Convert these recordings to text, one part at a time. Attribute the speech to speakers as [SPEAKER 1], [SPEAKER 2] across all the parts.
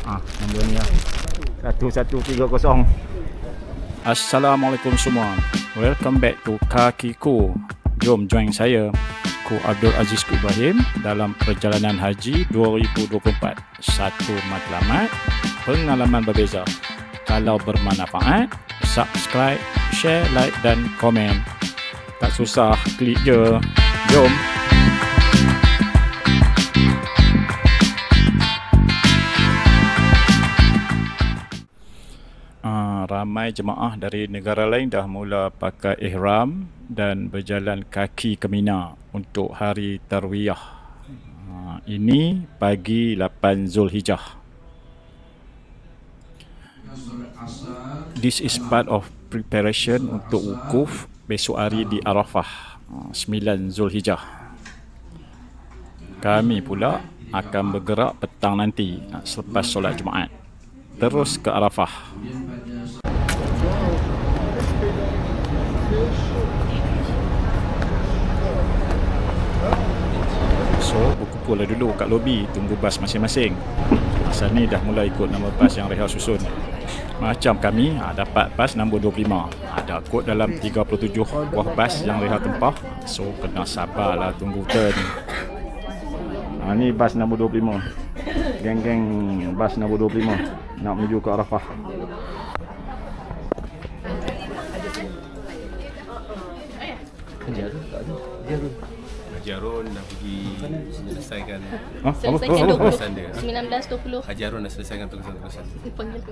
[SPEAKER 1] Nombor ni lah 1130. Assalamualaikum semua. Welcome back to Kakiku. Jom join saya, Ku Abdul Aziz Ibrahim, dalam perjalanan haji 2024. Satu matlamat, pengalaman berbeza. Kalau bermanfaat, subscribe, share, like dan komen. Tak susah, klik je. Jom. Ramai jemaah dari negara lain dah mula pakai ihram dan berjalan kaki ke Mina untuk hari tarwiyah. Ini pagi 8 Zulhijjah. This is part of preparation untuk wukuf besok hari di Arafah, 9 Zulhijjah. Kami pula akan bergerak petang nanti selepas solat Jumaat, terus ke Arafah. So, berkumpul dulu kat lobi tunggu bas masing-masing. Masa ni dah mula ikut nama bas yang Reha susun. Macam kami dapat bas nombor 25. Ada kod dalam 37 buah bas yang Reha tempah. So, kena sabarlah tunggu turn. Ni bas nombor 25. Geng-geng bas nombor 25 nak menuju ke Arafah.
[SPEAKER 2] Haji Harun dah pergi selesaikan
[SPEAKER 3] Selesaikan 19-20.
[SPEAKER 2] Haji Harun dah selesaikan tugasan-tugasan.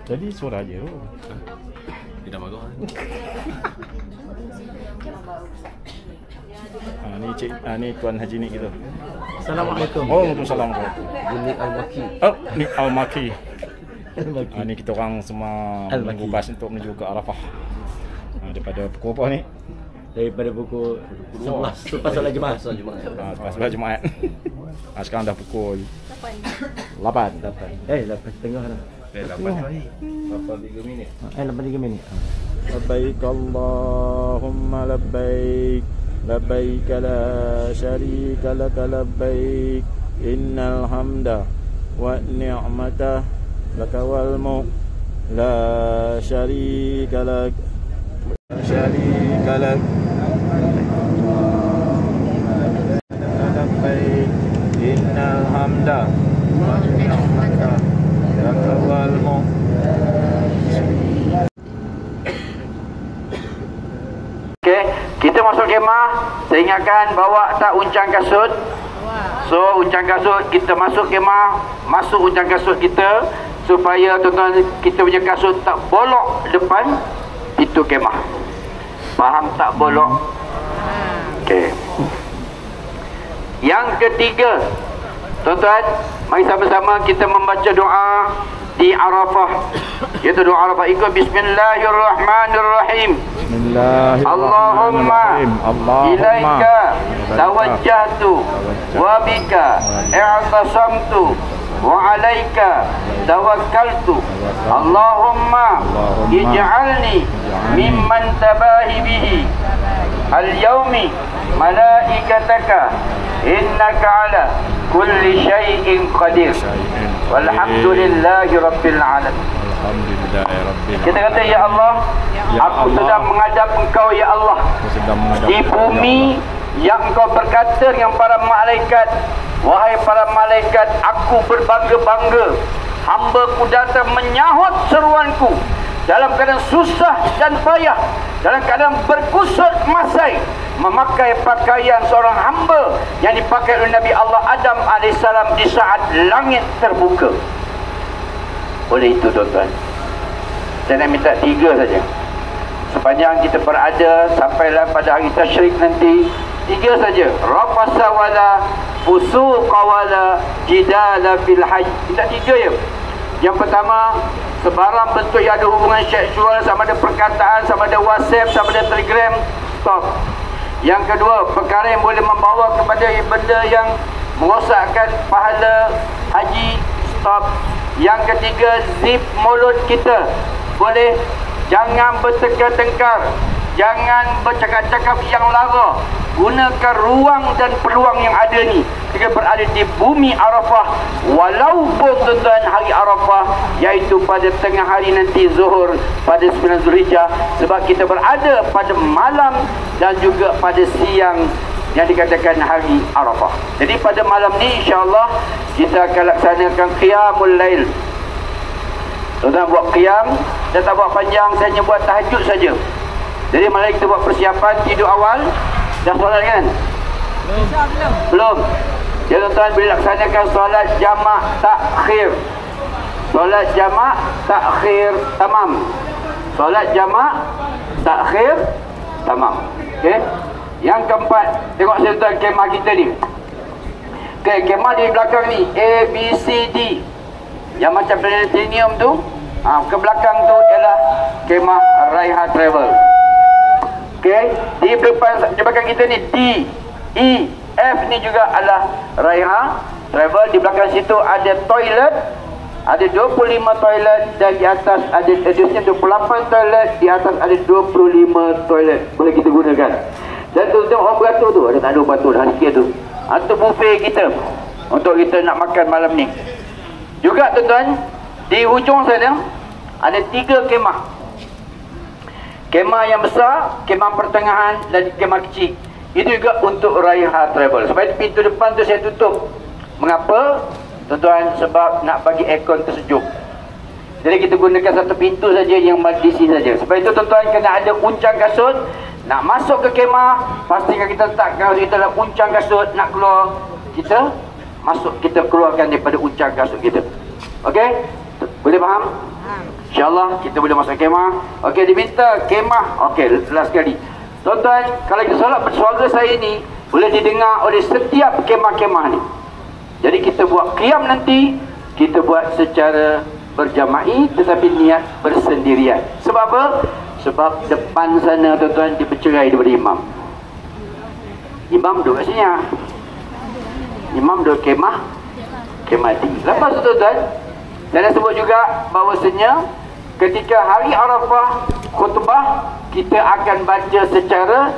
[SPEAKER 1] Jadi suara Haji Harun.
[SPEAKER 2] Dia dah marah.
[SPEAKER 1] Ni cik, ni Tuan Haji Nik kita.
[SPEAKER 4] Assalamualaikum.
[SPEAKER 1] Waalaikumsalam.
[SPEAKER 4] Ini Al-Maki.
[SPEAKER 1] Ni Al-Maki. Ni kita orang semua menunggu bas untuk menuju ke Arafah. Daripada pukul apa ni?
[SPEAKER 4] Daripada pukul 11 lepas solat Jumaat.
[SPEAKER 1] Lepas solat Jumaat. Sekarang dah pukul 8.
[SPEAKER 4] 8.30 dah.
[SPEAKER 1] 8.3 minit.
[SPEAKER 4] 8.3 minit.
[SPEAKER 1] Labbaik Allahumma labbaik. Labbaik la syarika laka labbaik. Innal hamda wa ni'mata laka wal mulk la syarika lak. Syarika lak. Labbaik innal hamda wa ni'mata laka wal mulk.
[SPEAKER 5] Okey, kita masuk kemah. Saya ingatkan bawa tak uncang kasut. So uncang kasut kita masuk kemah, masuk uncang kasut kita supaya tuan-tuan kita punya kasut tak bolok depan pintu kemah. Faham tak bolok? Okey. Yang ketiga, tuan-tuan, mari sama-sama kita membaca doa di Arafah. Iaitu doa Arafah, ikut Bismillahirrahmanirrahim. Allahumma ilaika tawajjahtu wa bika i'tasamtu wa alaika tawakkaltu. Allahumma ij'alni mimman tabahi bihi al-yawmi malaikataka innaka ala kulli syai'in qadir. Walhamdulillahi rabbil alamin. Kita kata, ya Allah, aku sedang menghadap Engkau, ya Allah, di bumi yang Engkau berkata dengan para malaikat, wahai para malaikat, aku berbangga-bangga, hamba-Ku datang menyahut seruanku dalam keadaan susah dan payah, dalam keadaan berkusut masai, memakai pakaian seorang hamba yang dipakai oleh Nabi Allah Adam AS di saat langit terbuka. Oleh itu, tuan-tuan, saya nak minta 3 saja. Sepanjang kita berada sampailah pada hari tasyrik nanti, 3 saja. Rafasa wala fusuqa wala jidala fil hajj. Minta 3 je. Yang pertama, sebarang bentuk yang ada hubungan seksual, sama ada perkataan, sama ada WhatsApp, sama ada Telegram, stop. Yang kedua, perkara yang boleh membawa kepada benda yang merosakkan pahala haji, stop. Yang ketiga, zip mulut kita boleh, jangan bertengkar-tengkar, jangan bercakap-cakap yang lara. Gunakan ruang dan peluang yang ada ni ketika berada di bumi Arafah, walaupun tuan-tuan hari Arafah iaitu pada tengah hari nanti zuhur pada 9 Zulhijjah, sebab kita berada pada malam dan juga pada siang yang dikatakan hari Arafah. Jadi pada malam ni insya-Allah kita akan laksanakan qiyamul lail. Tuan-tuan buat qiyam, saya tak buat panjang, saya hanya buat tahajud saja. Jadi malam kita buat persiapan tidur awal. Dah solat kan? Belum. Ya tuan-tuan, bila laksanakan solat jamak takhir. Solat jamak takhir tamam. Solat jamak takhir tamam. Okey. Yang keempat, tengok saya tuan kemah kita ni. Okey, kemah di belakang ni A, B, C, D. Yang macam planetarium tu, ke belakang tu ialah kemah Raiha Travel. Okey, di belakang kita ni D, E, F ni juga adalah Raiha Travel. Di belakang situ ada toilet, ada 25 toilet, dan di atas ada additional 28 toilet, di atas ada 25 toilet boleh kita gunakan. Dan tu tengok orang beratur tu, ada tak ada beratur dah sikit tu. Itu buffet kita untuk kita nak makan malam ni. Juga tuan-tuan, di hujung sana ada 3 kemah. Kemah yang besar, kemah pertengahan dan kemah kecil. Itu juga untuk Raiha Travel. Sebab itu pintu depan tu saya tutup. Mengapa? Tuan-tuan, sebab nak bagi aircon tersejuk. Jadi kita gunakan satu pintu saja yang majlisi saja. Sebab itu tuan-tuan kena ada uncang kasut. Nak masuk ke kemah, pastikan kita letakkan kita dalam uncang kasut. Nak keluar, kita masuk, kita keluarkan daripada uncang kasut kita. Okey? Boleh faham? InsyaAllah kita boleh masuk kemah. Okey, diminta kemah. Okey, last sekali. Tuan-tuan, kalau kita solat bersuara saya ni boleh didengar oleh setiap kemah-kemah ni. Jadi kita buat qiyam nanti, kita buat secara berjama'i tetapi niat bersendirian. Sebab apa? Sebab depan sana tuan-tuan dipercerai daripada imam. Imam duduk kat sini. Imam duduk kemah tinggi. Lepas tu tuan-tuan, saya sebut juga bahawasanya ketika hari Arafah khutbah kita akan baca secara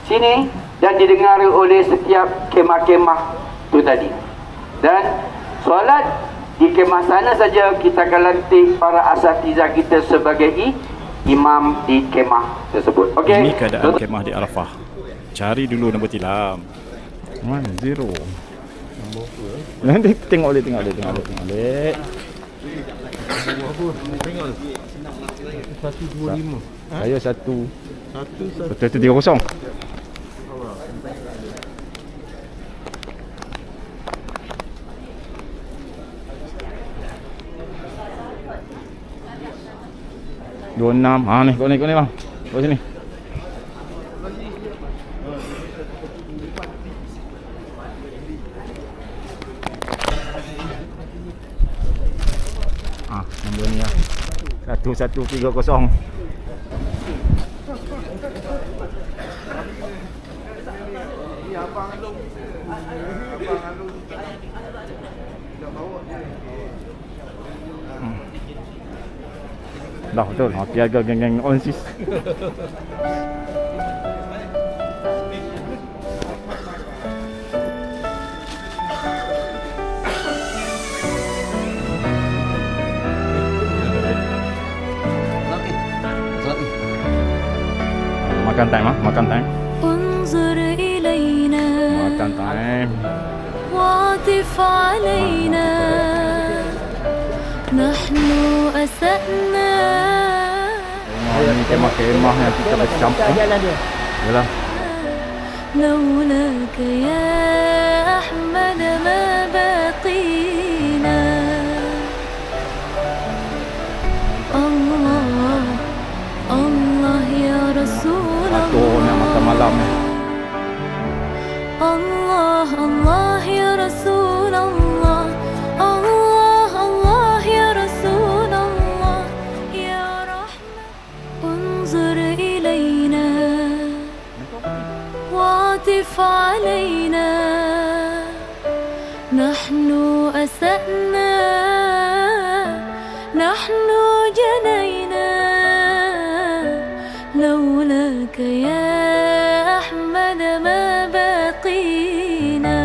[SPEAKER 5] sini dan didengar oleh setiap kemah-kemah tu tadi. Dan solat di kemah sana saja kita akan lantik para asatizah kita sebagai imam di kemah tersebut. Okey.
[SPEAKER 1] Ini keadaan kemah di Arafah. Cari dulu nombor tilam. 0. Nanti tengok boleh.
[SPEAKER 6] Satu 25.
[SPEAKER 1] Saya 1. Betul tu 30. Ni kau ni bang. Kau sini. Nombor ni lah 1130. Dah betul. Tiaga geng-geng onsis. Makan time makan time.
[SPEAKER 7] انظر إلينا
[SPEAKER 1] Makan time.
[SPEAKER 7] وعطف علينا نحن أسأنا.
[SPEAKER 1] Ini kemah-kemah yang kita bercampur. Yalah.
[SPEAKER 7] لولاك يا أحمد ما بقينا. الله الله يا رسول
[SPEAKER 1] Aturnya makan malam ni.
[SPEAKER 7] الله الله يا رسول الله. الله الله يا رسول الله يا رحمة. انظر إلينا وعطف علينا نحن أسأنا نحن جنينا لولاك معك يا أحمد ما بقينا.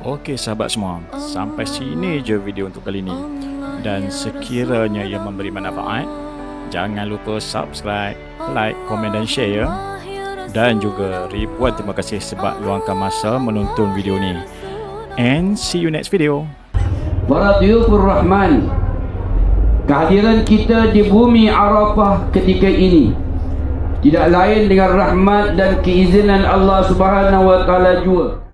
[SPEAKER 1] Okey sahabat semua, sampai sini je video untuk kali ini. Dan sekiranya ia memberi manfaat, jangan lupa subscribe, like, komen dan share. Dan juga ribuan terima kasih sebab luangkan masa menonton video ni. And see you next video.
[SPEAKER 5] Para Diyufur Rahman, kehadiran kita di bumi Arafah ketika ini tidak lain dengan rahmat dan keizinan Allah Subhanahu wa taala jua.